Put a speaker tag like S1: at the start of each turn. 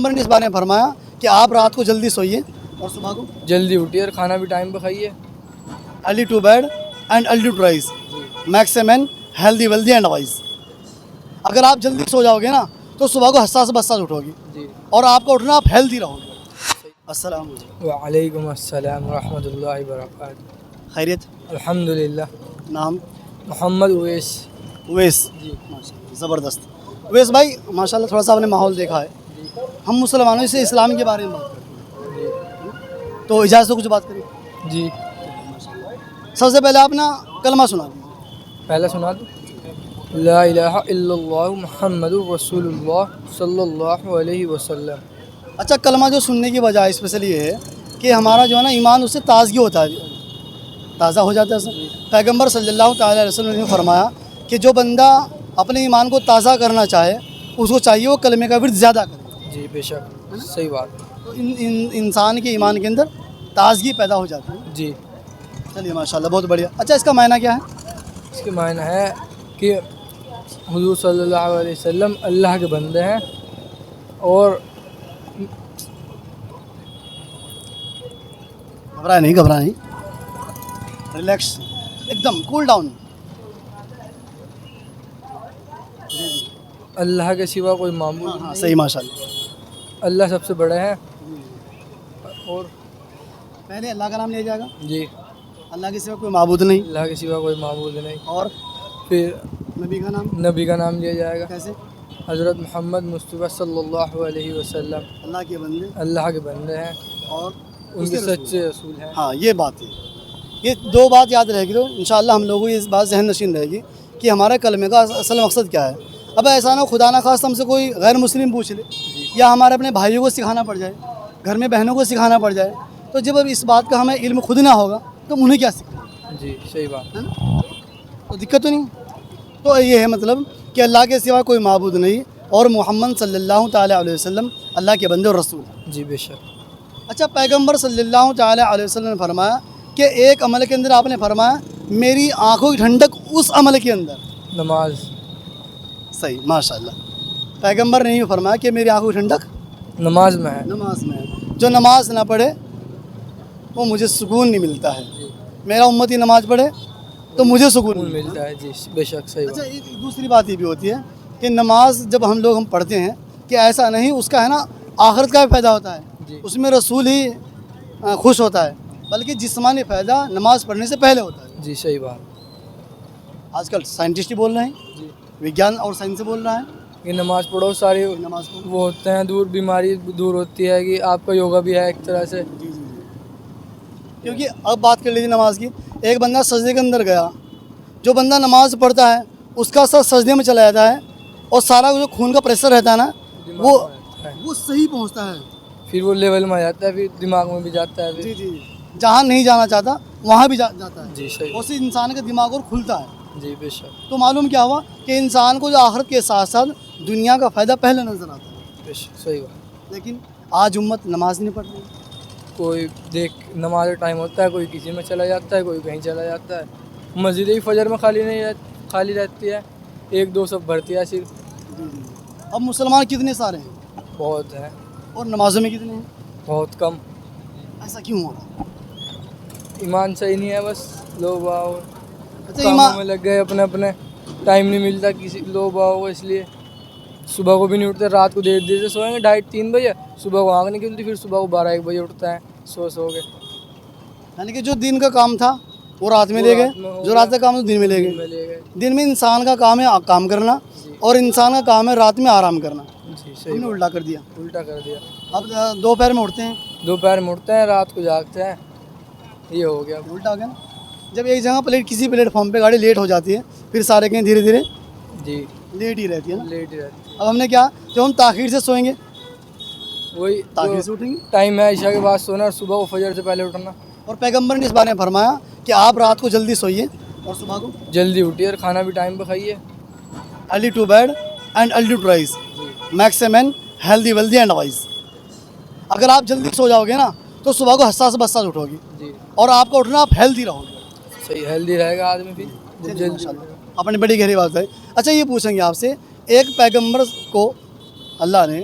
S1: پیغمبر نے اس بارے میں فرمایا کہ آپ رات کو جلدی سوئیے اور صبح کو
S2: جلدی اٹھیے اور کھانا بھی ٹائم پہ کھائیے.
S1: Early to bed and early to rise makes a man healthy wealthy and wise. اگر آپ جلدی سو جاؤ گے نا تو صبح کو حساس بساس اٹھو گی
S2: جی.
S1: اور آپ کا اٹھنا آپ ہیلدی رہو گے. السلام علیکم.
S2: وعلیکم السلام ورحمۃ اللہ وبرکاتہ.
S1: خیریت.
S2: الحمد للہ.
S1: نام
S2: محمد اویس.
S1: اویس.
S2: جی.
S1: ماشاء اللہ زبردست. اویس بھائی ماشاء اللہ تھوڑا سا آپ نے ماحول دیکھا ہے. ہم مسلمانوں سے اسلام کے بارے میں بات کرتے ہیں تو اجازت سے کچھ بات کریں.
S2: جی.
S1: سب سے پہلے آپ نا کلمہ سنا دیں.
S2: پہلا سنا دو. لا الہ الا اللہ محمد رسول اللہ صلی اللہ علیہ وسلم.
S1: اچھا کلمہ جو سننے کی وجہ اسپیشلی یہ ہے کہ ہمارا جو ہے نا ایمان اس سے تازگی ہوتا ہے, تازہ ہو جاتا ہے سر. پیغمبر صلی اللہ تعالیٰ علیہ وسلم نے فرمایا کہ جو بندہ اپنے ایمان کو تازہ کرنا چاہے اس کو چاہیے وہ کلمے کا ورد زیادہ کرے.
S2: جی بے شک صحیح بات.
S1: تو انسان کے ایمان کے اندر تازگی پیدا ہو جاتی ہے.
S2: جی.
S1: چلیے ماشاء اللہ بہت بڑھیا. اچھا اس کا معنی کیا ہے؟
S2: اس کے معنی ہے کہ حضور صلی اللہ علیہ وسلم اللہ کے بندے ہیں اور
S1: گھبرائے نہیں ریلیکس ایک دم کول ڈاؤن.
S2: اللہ کے سوا کوئی معبود
S1: ہاں
S2: نہیں.
S1: صحیح ماشاء اللہ.
S2: اللہ سب سے بڑے ہیں. اور
S1: پہلے اللہ کا نام لیا جائے گا.
S2: جی.
S1: اللہ کے سوا کوئی معبود نہیں.
S2: اللہ کے سوا کوئی معبود نہیں.
S1: اور
S2: پھر
S1: نبی کا نام
S2: نبی کا نام لیا جائے گا.
S1: کیسے؟
S2: حضرت محمد مصطفیٰ صلی اللہ علیہ وسلم
S1: اللہ کے بندے
S2: اللہ کے بندے ہیں
S1: اور
S2: ان کے سچے رسول ہیں.
S1: ہاں یہ بات ہے. یہ دو بات یاد رہے گی تو انشاءاللہ ہم لوگوں کی اس بات ذہن نشین رہے گی کہ ہمارے کلمے کا اصل مقصد کیا ہے. اب ایسا نہ خدا نہ خواستہ ہم سے کوئی غیر مسلم پوچھ لے یا ہمارے اپنے بھائیوں کو سکھانا پڑ جائے, گھر میں بہنوں کو سکھانا پڑ جائے, تو جب اب اس بات کا ہمیں علم خود نہ ہوگا تو انہیں کیا سکھائیں.
S2: جی صحیح بات.
S1: ہے نا, تو دقت تو نہیں. تو یہ ہے مطلب کہ اللہ کے سوا کوئی معبود نہیں اور محمد صلی اللہ تعالیٰ علیہ وسلم اللہ کے بندے اور رسول ہیں.
S2: جی بے شک.
S1: اچھا پیغمبر صلی اللہ تعالیٰ علیہ وسلم نے فرمایا کہ ایک عمل کے اندر آپ نے فرمایا میری آنکھوں کی ٹھنڈک اس عمل کے اندر.
S2: نماز.
S1: صحیح ماشاء اللہ. پیغمبر نے یہ فرمایا کہ میری آنکھوں کی ٹھنڈک
S2: نماز میں ہے.
S1: نماز میں ہے. جو نماز نہ پڑھے وہ مجھے سکون نہیں ملتا ہے. میرا امتی نماز پڑھے تو مجھے سکون
S2: ملتا ہے. جی بے شک صحیح بات.
S1: اچھا ایک دوسری بات یہ بھی ہوتی ہے کہ نماز جب ہم پڑھتے ہیں کہ ایسا نہیں اس کا ہے نا آخرت کا بھی فائدہ ہوتا ہے.
S2: جی.
S1: اس میں رسول ہی خوش ہوتا ہے, بلکہ جسمانی فائدہ نماز پڑھنے سے پہلے ہوتا ہے.
S2: جی صحیح بات.
S1: آج کل سائنٹسٹ ہی بول رہے ہیں,
S2: جی.
S1: وگیان اور سائنس سے بول رہا ہے
S2: کہ نماز پڑھو ساری
S1: نماز پڑھو.
S2: وہ ہوتے ہیں دور, بیماری دور ہوتی ہے کہ آپ کا یوگا بھی ہے ایک طرح سے.
S1: جی جی جی. کیونکہ اب بات کر لیجیے نماز کی. ایک بندہ سجدے کے اندر گیا, جو بندہ نماز پڑھتا ہے اس کا سر سجدے میں چلا جاتا ہے اور سارا جو خون کا پریشر رہتا ہے نا وہ صحیح پہنچتا ہے.
S2: پھر وہ لیول میں آ جاتا ہے, پھر دماغ میں بھی جاتا ہے.
S1: جی جی جہاں نہیں جانا چاہتا وہاں بھی جاتا ہے.
S2: جی صحیح.
S1: اس سے انسان کا دماغ اور کھلتا ہے.
S2: جی بے شک.
S1: تو معلوم کیا ہوا کہ انسان کو جو آخرت کے ساتھ ساتھ دنیا کا فائدہ پہلے نظر آتا ہے.
S2: بے شک صحیح بات.
S1: لیکن آج امت نماز نہیں پڑھ رہی.
S2: کوئی دیکھ نماز کا ٹائم ہوتا ہے, کوئی کسی میں چلا جاتا ہے, کوئی کہیں چلا جاتا ہے. مسجد ہی فجر میں خالی رہتی ہے, ایک دو سب بھرتی ہے صرف.
S1: اب مسلمان کتنے سارے ہیں؟
S2: بہت ہیں.
S1: اور نمازوں میں کتنے ہیں؟
S2: بہت کم.
S1: ایسا کیوں ہو رہا ہے؟
S2: ایمان صحیح نہیں ہے, بس لوگ باؤ
S1: اچھا
S2: کاموں میں لگ گئے, اپنے ٹائم نہیں ملتا کسی لوگ باؤ کو, اس لیے صبح کو بھی نہیں اٹھتے, رات کو دیر سے سوئیں گے 2:30-3 بجے, صبح کو آنکھ نہیں کھلتی, پھر صبح کو 12-1 بجے اٹھتا ہے سو کے.
S1: یعنی کہ جو دن کا کام تھا وہ رات میں لے گئے, جو رات کا کام تھا دن میں لے گئے. دن میں انسان کا کام ہے کام کرنا اور انسان کا کام ہے رات میں آرام کرنا.
S2: جی
S1: ہم
S2: صحیح.
S1: نے الٹا کر دیا. اب دوپہر میں اٹھتے ہیں,
S2: دوپہر میں اٹھتے ہیں, رات کو جاگتے ہیں, یہ ہو گیا.
S1: الٹا ہو گیا نا. جب ایک جگہ کسی پلیٹ فارم پہ گاڑی لیٹ ہو جاتی ہے پھر سارے کہیں دھیرے دھیرے
S2: جی
S1: لیٹ ہی رہتی ہے نا.
S2: لیٹ ہی رہتی ہے.
S1: اب ہم نے کیا, جب ہم تاخیر سے سوئیں گے
S2: وہی
S1: تاخیر سے اٹھیں گے.
S2: ٹائم ہے عشاء کے بعد سونا اور صبح کو فجر سے پہلے اٹھنا.
S1: اور پیغمبر نے اس بارے میں فرمایا کہ آپ رات کو جلدی سوئیے اور صبح کو
S2: جلدی اٹھیے اور کھانا بھی ٹائم پہ کھائیے.
S1: Early to bed and early to rise makes a man healthy wealthy and wise. اگر آپ جلدی سو جاؤ گے نا تو صبح کو حساس بساس اٹھو گی
S2: جی.
S1: اور آپ کا اٹھنا آپ ہیلدی رہو گے.
S2: صحیح ہیلدی رہے گا آدمی پھر جلدی.
S1: اپنی بڑی گہری بات ہے. اچھا یہ پوچھیں گے آپ سے, ایک پیغمبر کو اللہ نے